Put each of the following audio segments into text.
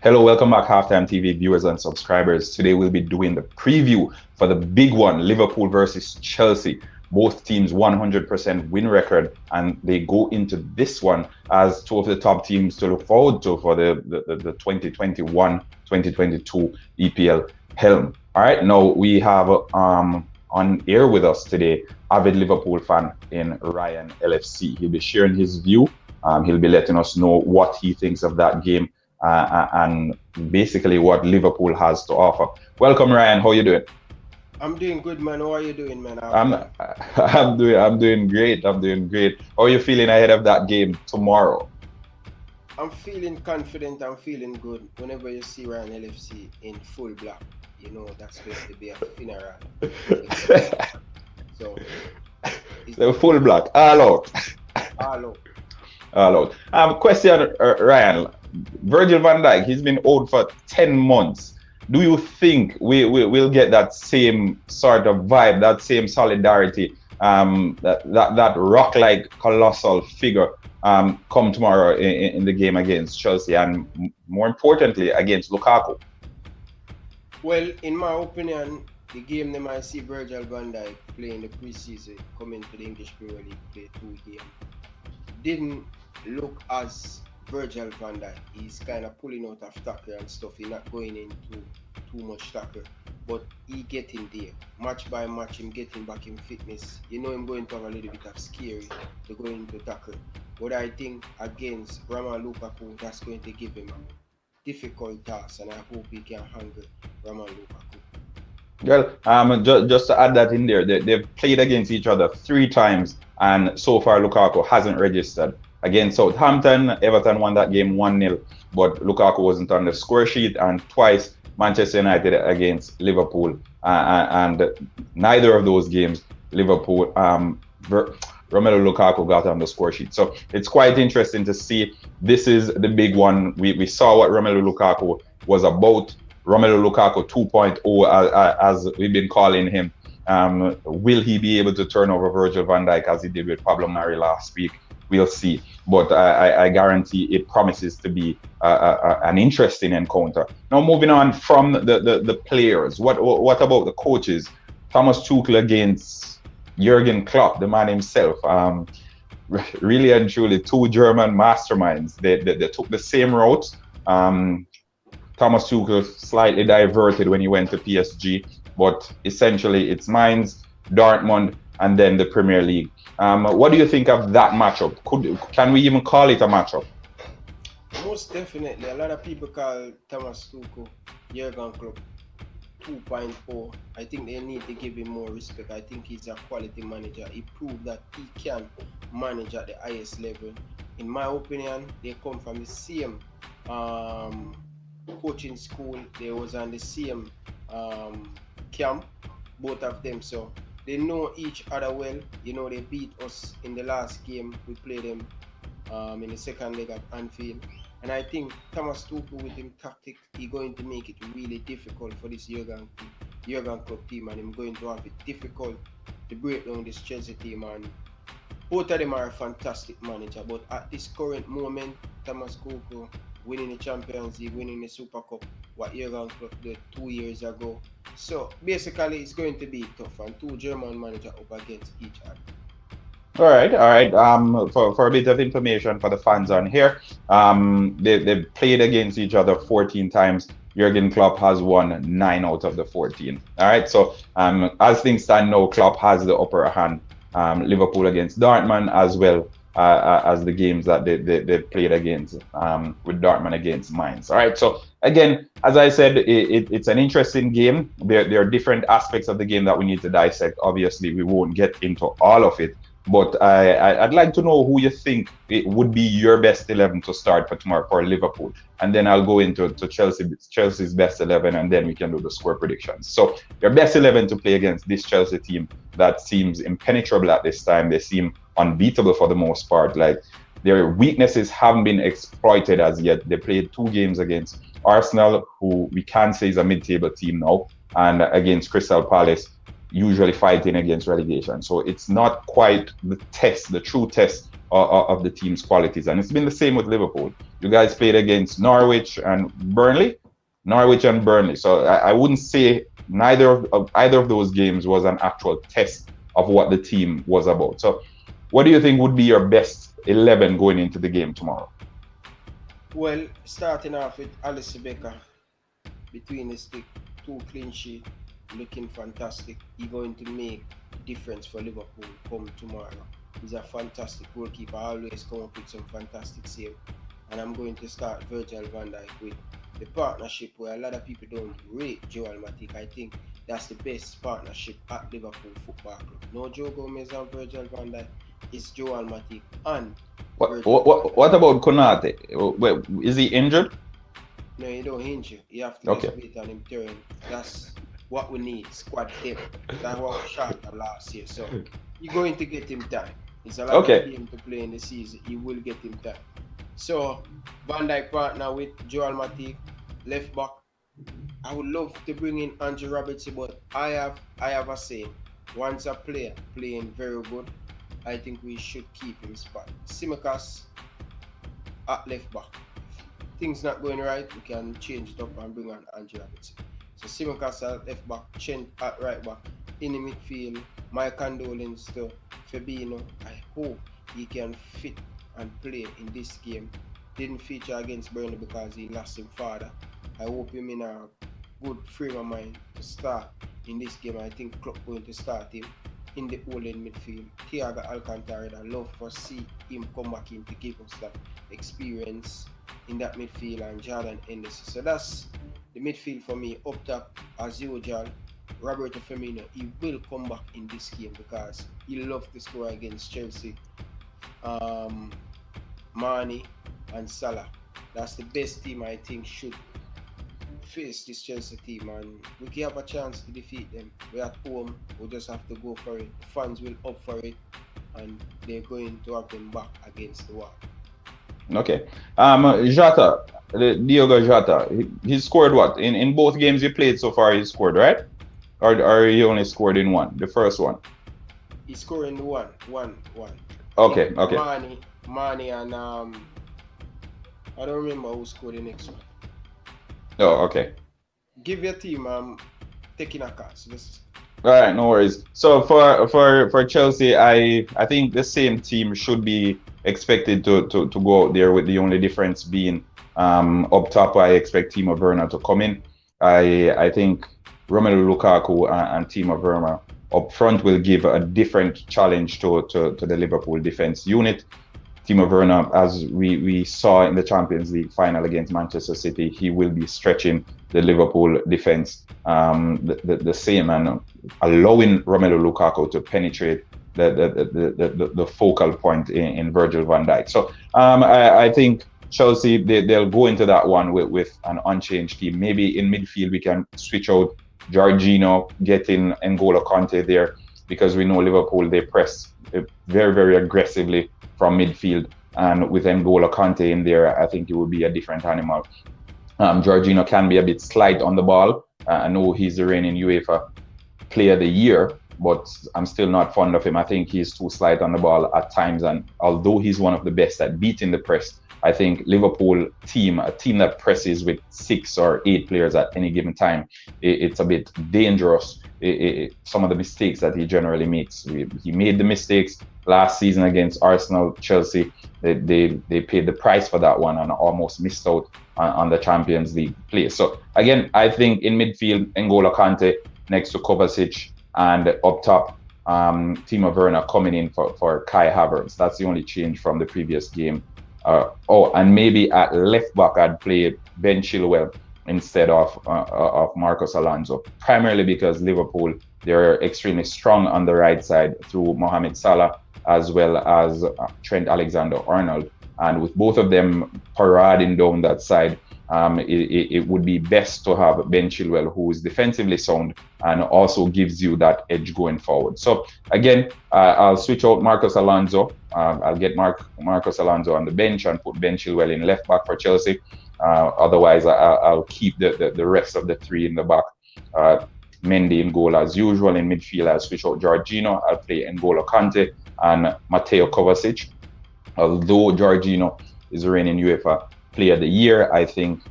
Hello, welcome back, Halftime TV viewers and subscribers. Today we'll be doing the preview for the big one, Liverpool versus Chelsea. Both teams 100% win record, and they go into this one as two of the top teams to look forward to for the 2021-2022 EPL helm. All right, now we have on air with us today, avid Liverpool fan in Ryan LFC. He'll be sharing his view. He'll be letting us know what he thinks of that game. And basically what Liverpool has to offer. Welcome, Ryan. How you doing? I'm doing good, man. How are you doing, man? I'm doing great. I'm doing great. How are you feeling ahead of that game tomorrow? I'm feeling confident. I'm feeling good. Whenever you see Ryan LFC in full black, you know that's going to be a funeral. So the full black, all out. All out. Question, Ryan. Virgil van Dijk, he's been out for 10 months. Do you think we'll get that same sort of vibe, that same solidarity, that rock-like colossal figure come tomorrow in the game against Chelsea, and more importantly, against Lukaku? Well, in my opinion, the game they might see Virgil van Dijk play in the preseason, coming to the English Premier League, play 2 games, didn't look as Virgil van Dijk. He's kind of pulling out of tackle and stuff. He's not going into too much tackle, but he getting there. Match by match, him getting back in fitness. You know him going to have a little bit of scary to go into tackle. But I think against Romelu Lukaku, that's going to give him a difficult task, and I hope he can handle Romelu Lukaku. Well, just to add that in there, they've played against each other 3 times, and so far Lukaku hasn't registered. Against Southampton, Everton won that game 1-0, but Lukaku wasn't on the score sheet, and twice Manchester United against Liverpool, and neither of those games Liverpool, Romelu Lukaku got on the score sheet. So it's quite interesting to see. This is the big one. We saw what Romelu Lukaku was about. Romelu Lukaku 2.0, as we've been calling him. Will he be able to turn over Virgil van Dijk as he did with Pablo Mari last week? We'll see, but I guarantee it promises to be an interesting encounter. Now, moving on from the players, what about the coaches? Thomas Tuchel against Jurgen Klopp, the man himself. Really and truly, 2 German masterminds. They took the same route. Thomas Tuchel slightly diverted when he went to PSG, but essentially it's Mainz, Dortmund, and then the Premier League. What do you think of that matchup? Can we even call it a matchup? Most definitely. A lot of people call Thomas Tuchel Jurgen Klopp 2.0. I think they need to give him more respect. I think he's a quality manager. He proved that he can manage at the highest level. In my opinion, they come from the same coaching school. They was on the same camp, both of them. So they know each other well. You know, they beat us in the last game. We played them in the second leg at Anfield. And I think Thomas Tuchel with him tactic, he's going to make it really difficult for this Jurgen Klopp team, and I'm going to have it difficult to break down this Chelsea team. And both of them are a fantastic manager, but at this current moment, Thomas Tuchel winning the Champions League, winning the Super Cup, what Jurgen Klopp did 2 years ago. So basically, it's going to be tough, and 2 German managers up against each other. All right. For a bit of information for the fans on here, they've played against each other 14 times. Jurgen Klopp has won 9 out of the 14. All right. So as things stand now, Klopp has the upper hand. Liverpool against Dortmund, as well as the games that they played against with Dortmund against Mainz. All right. So again, as I said, it's an interesting game. There are different aspects of the game that we need to dissect. Obviously, we won't get into all of it. But I'd like to know who you think it would be your best 11 to start for tomorrow for Liverpool. And then I'll go into Chelsea's best 11, and then we can do the score predictions. So your best 11 to play against this Chelsea team that seems impenetrable at this time. They seem unbeatable for the most part. Like, their weaknesses haven't been exploited as yet. They played 2 games against Arsenal, who we can say is a mid-table team now, and against Crystal Palace, usually fighting against relegation. So it's not quite the true test of the team's qualities. And it's been the same with Liverpool. You guys played against Norwich and Burnley. So I wouldn't say either of those games was an actual test of what the team was about. So what do you think would be your best 11 going into the game tomorrow? Well, starting off with Alice Becker between the stick, 2 clean sheet, looking fantastic. He's going to make a difference for Liverpool come tomorrow. He's a fantastic goalkeeper, always come up with some fantastic save. And I'm going to start Virgil van Dijk with the partnership where a lot of people don't rate Joel Matip. I think that's the best partnership at Liverpool Football Club. No Joe Gomez and Virgil van Dijk. It's Joel Matip and what about Konate? Is he injured? No, you don't injure. You have to just wait on him turn. That's what we need. Squad depth. That's what we shot last year. So you're going to get him time. It's a lot of game to play in the season. You will get him time. So Van Dijk partner with Joel Matip, left back. I would love to bring in Andrew Robertson, but I have a saying. Once a player playing very good, I think we should keep him spot. Tsimikas at left back. If things not going right, we can change it up and bring on Andrew Robertson. So Tsimikas at left back, Chen at right back. In the midfield, my condolences to Fabinho. I hope he can fit and play in this game. Didn't feature against Burnley because he lost his father. I hope him in a good frame of mind to start in this game. I think Klopp going to start him in the all-in midfield. Thiago Alcantara, I love to see him come back in to give us that experience in that midfield, and Jordan Henderson. So that's the midfield for me. Up top, as usual, Roberto Firmino. He will come back in this game because he loves to score against Chelsea. Mane and Salah. That's the best team I think should face this Chelsea team, and we can have a chance to defeat them. We're at home, we'll just have to go for it. The fans will up for it, and they're going to have them back against the wall. Okay. Jota, Diogo Jota, he scored what? In both games you played so far, he scored, right? Or he only scored in one, the first one? He scored in one. Okay. Mane and I don't remember who scored the next one. Oh, okay. Give your team taking a cast. All right, no worries. So for Chelsea, I think the same team should be expected to go out there, with the only difference being up top. I expect Timo Werner to come in. I think Romelu Lukaku and Timo Werner up front will give a different challenge to the Liverpool defense unit. Timo Werner, as we saw in the Champions League final against Manchester City, he will be stretching the Liverpool defense the same, and allowing Romelu Lukaku to penetrate the focal point in Virgil van Dijk. So I think Chelsea, they'll go into that one with an unchanged team. Maybe in midfield we can switch out Jorginho, get in N'Golo Kante there, because we know Liverpool, they press very, very aggressively from midfield, and with N'Golo Kante in there, I think it would be a different animal. Jorginho can be a bit slight on the ball. I know he's the reigning UEFA Player of the Year, but I'm still not fond of him. I think he's too slight on the ball at times, and although he's one of the best at beating the press, I think Liverpool team, a team that presses with 6 or 8 players at any given time, it's a bit dangerous. Some of the mistakes that he generally makes. He made the mistakes last season against Arsenal, Chelsea. They paid the price for that one and almost missed out on the Champions League play. So again, I think in midfield, N'Golo Kante next to Kovacic, and up top, Timo Werner coming in for Kai Havertz. That's the only change from the previous game. And maybe at left back, I'd play Ben Chilwell instead of Marcos Alonso, primarily because Liverpool, they're extremely strong on the right side through Mohamed Salah as well as Trent Alexander-Arnold, and with both of them parading down that side, it would be best to have Ben Chilwell, who is defensively sound and also gives you that edge going forward. So again, I'll switch out Marcos Alonso. I'll get Marcos Alonso on the bench and put Ben Chilwell in left back for Chelsea. Otherwise, I'll keep the rest of the 3 in the back. Mendy in goal as usual. In midfield, I'll switch out Jorginho. I'll play N'Golo Kante and Mateo Kovacic. although Jorginho is reigning UEFA Player of the Year, I think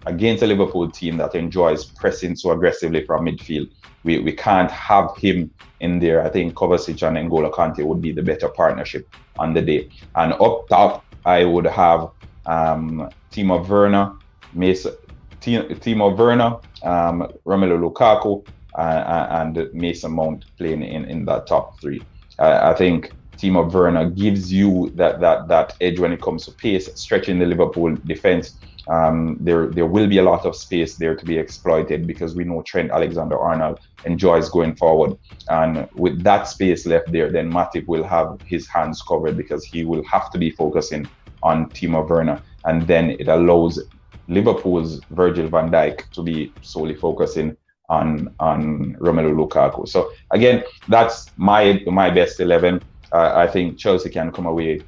against a Liverpool team that enjoys pressing so aggressively from midfield, we can't have him in there. I think Kovacic and N'Golo Kante would be the better partnership on the day. And up top, I would have Timo Werner, Romelu Lukaku, and Mason Mount playing in that top three. I think Timo Werner gives you that edge when it comes to pace, stretching the Liverpool defense. There will be a lot of space there to be exploited because we know Trent Alexander-Arnold enjoys going forward, and with that space left there, then Matip will have his hands covered because he will have to be focusing on Timo Werner, and then it allows Liverpool's Virgil van Dijk to be solely focusing on Romelu Lukaku. So again, that's my best 11. I think Chelsea can come away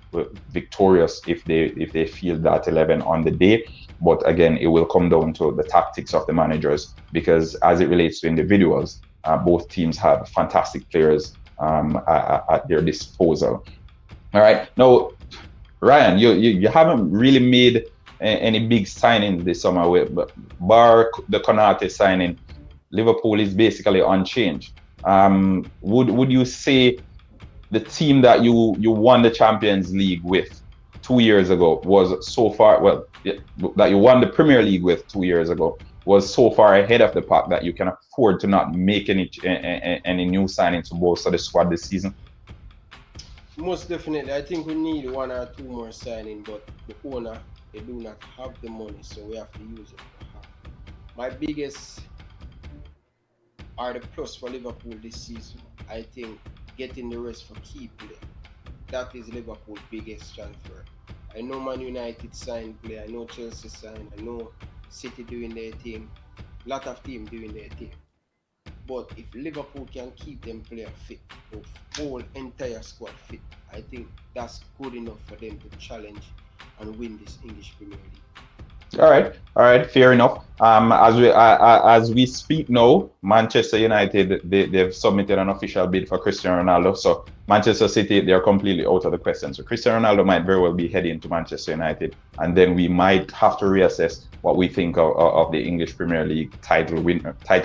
victorious if they field that 11 on the day. But again, it will come down to the tactics of the managers, because as it relates to individuals, both teams have fantastic players at their disposal. All right, now Ryan, you haven't really made any big signings this summer, bar the Konate signing. Liverpool is basically unchanged. Would you say the team that you won the Champions League with 2 years ago was so far, that you won the Premier League with 2 years ago was so far ahead of the pack that you can afford to not make any new signings to bolster the squad this season? Most definitely. I think we need 1 or 2 more signings, but the owner, they do not have the money, so we have to use it. My biggest are the plus for Liverpool this season. I think getting the rest for key play. That is Liverpool's biggest transfer. I know Man United signed play, I know Chelsea signed, I know City doing their thing, a lot of teams doing their thing. But if Liverpool can keep them player fit, the whole entire squad fit, I think that's good enough for them to challenge and win this English Premier League. All right, fair enough. As we speak now, Manchester United they've submitted an official bid for Cristiano Ronaldo. So Manchester City, they're completely out of the question. So Cristiano Ronaldo might very well be heading to Manchester United, and then we might have to reassess what we think of the English Premier League title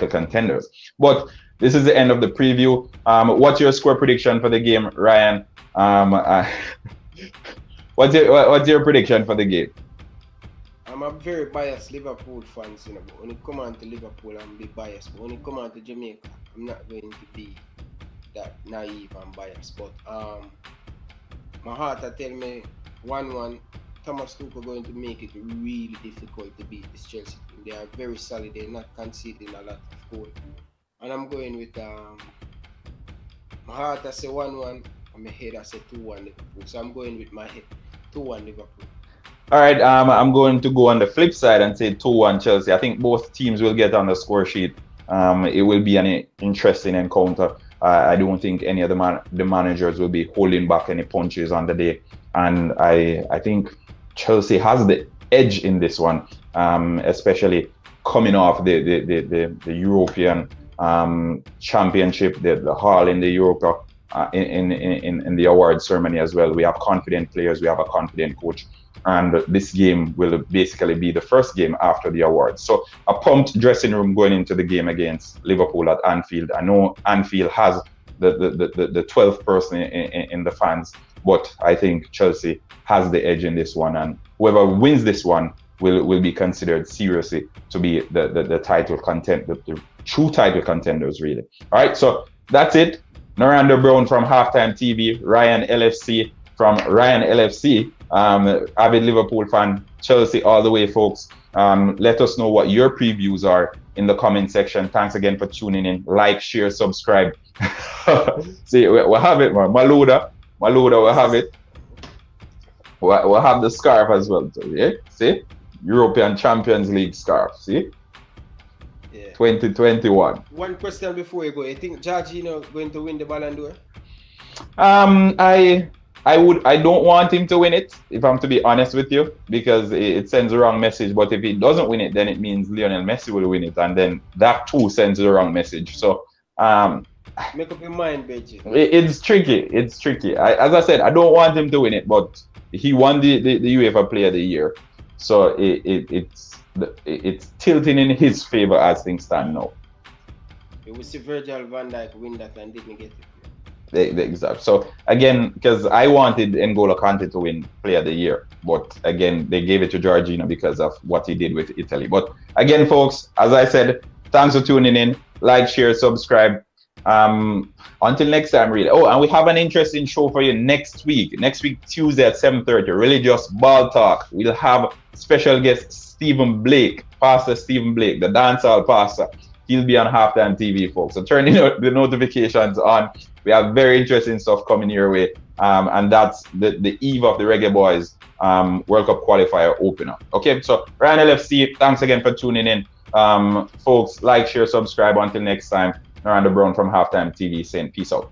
contenders. But this is the end of the preview. What's your score prediction for the game, Ryan? What's your prediction for the game? I'm a very biased Liverpool fan, but when it comes on to Liverpool, I'm a bit biased. But when it comes on to Jamaica, I'm not going to be that naive and biased. But my heart tell me 1-1. Thomas Tuchel going to make it really difficult to beat this Chelsea team. They are very solid. They're not conceding a lot of goals. And I'm going with my heart I say 1-1, and my head I say 2-1 Liverpool. So I'm going with my head 2-1 Liverpool. All right, I'm going to go on the flip side and say 2-1 Chelsea. I think both teams will get on the score sheet. It will be an interesting encounter. I don't think any of the managers will be holding back any punches on the day. And I think Chelsea has the edge in this one, especially coming off the European Championship, the Hall in the Europa, in the award ceremony as well. We have confident players, we have a confident coach. And this game will basically be the first game after the awards. So a pumped dressing room going into the game against Liverpool at Anfield. I know Anfield has the 12th person in the fans, but I think Chelsea has the edge in this one. And whoever wins this one will be considered seriously to be the title content, the true title contenders, really. All right, so that's it. Naranda Brown from HalftimeTV, Ryan LFC from Ryan LFC. Avid Liverpool fan, Chelsea all the way, folks. Let us know what your previews are in the comment section. Thanks again for tuning in. Like, share, subscribe. See, we'll have it, man. Maluda, we'll have it. We'll have the scarf as well. So, yeah, see, European Champions League scarf. See, yeah. 2021. One question before you go. You think Jorginho going to win the Ballon d'Or? I don't want him to win it, if I'm to be honest with you, because it sends the wrong message. But if he doesn't win it, then it means Lionel Messi will win it, and then that too sends the wrong message. So Make up your mind, Beji. It's tricky. It's tricky. As I said, I don't want him to win it, but he won the UEFA Player of the Year, so it's tilting in his favor as things stand now. We see Virgil van Dijk win that and didn't get it. Exactly. So again, because I wanted N'Golo Kante to win Player of the Year, but again, they gave it to Jorginho because of what he did with Italy. But again, folks, as I said, thanks for tuning in. Like, share, subscribe. Until next time, really. Oh, and we have an interesting show for you next week. Next week, Tuesday at 7:30, Religious Ball Talk. We'll have special guest Stephen Blake, Pastor Stephen Blake, the dancehall pastor. He'll be on Halftime TV, folks. So turn the notifications on. We have very interesting stuff coming your way. And that's the eve of the Reggae Boys World Cup qualifier opener. Okay, so Ryan LFC, thanks again for tuning in. Folks, like, share, subscribe. Until next time, Miranda Brown from Halftime TV saying peace out.